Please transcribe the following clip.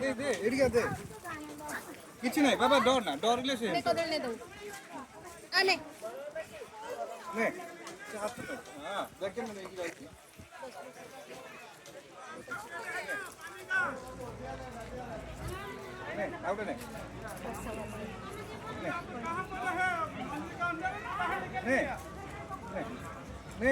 দে দে এদিকে দে কিছু নাই বাবা ডর না ডর হলে সে নে আনে নে হাত তো হ্যাঁ দেখেন না এই কি রাখছি নে আউট নে নে নে নে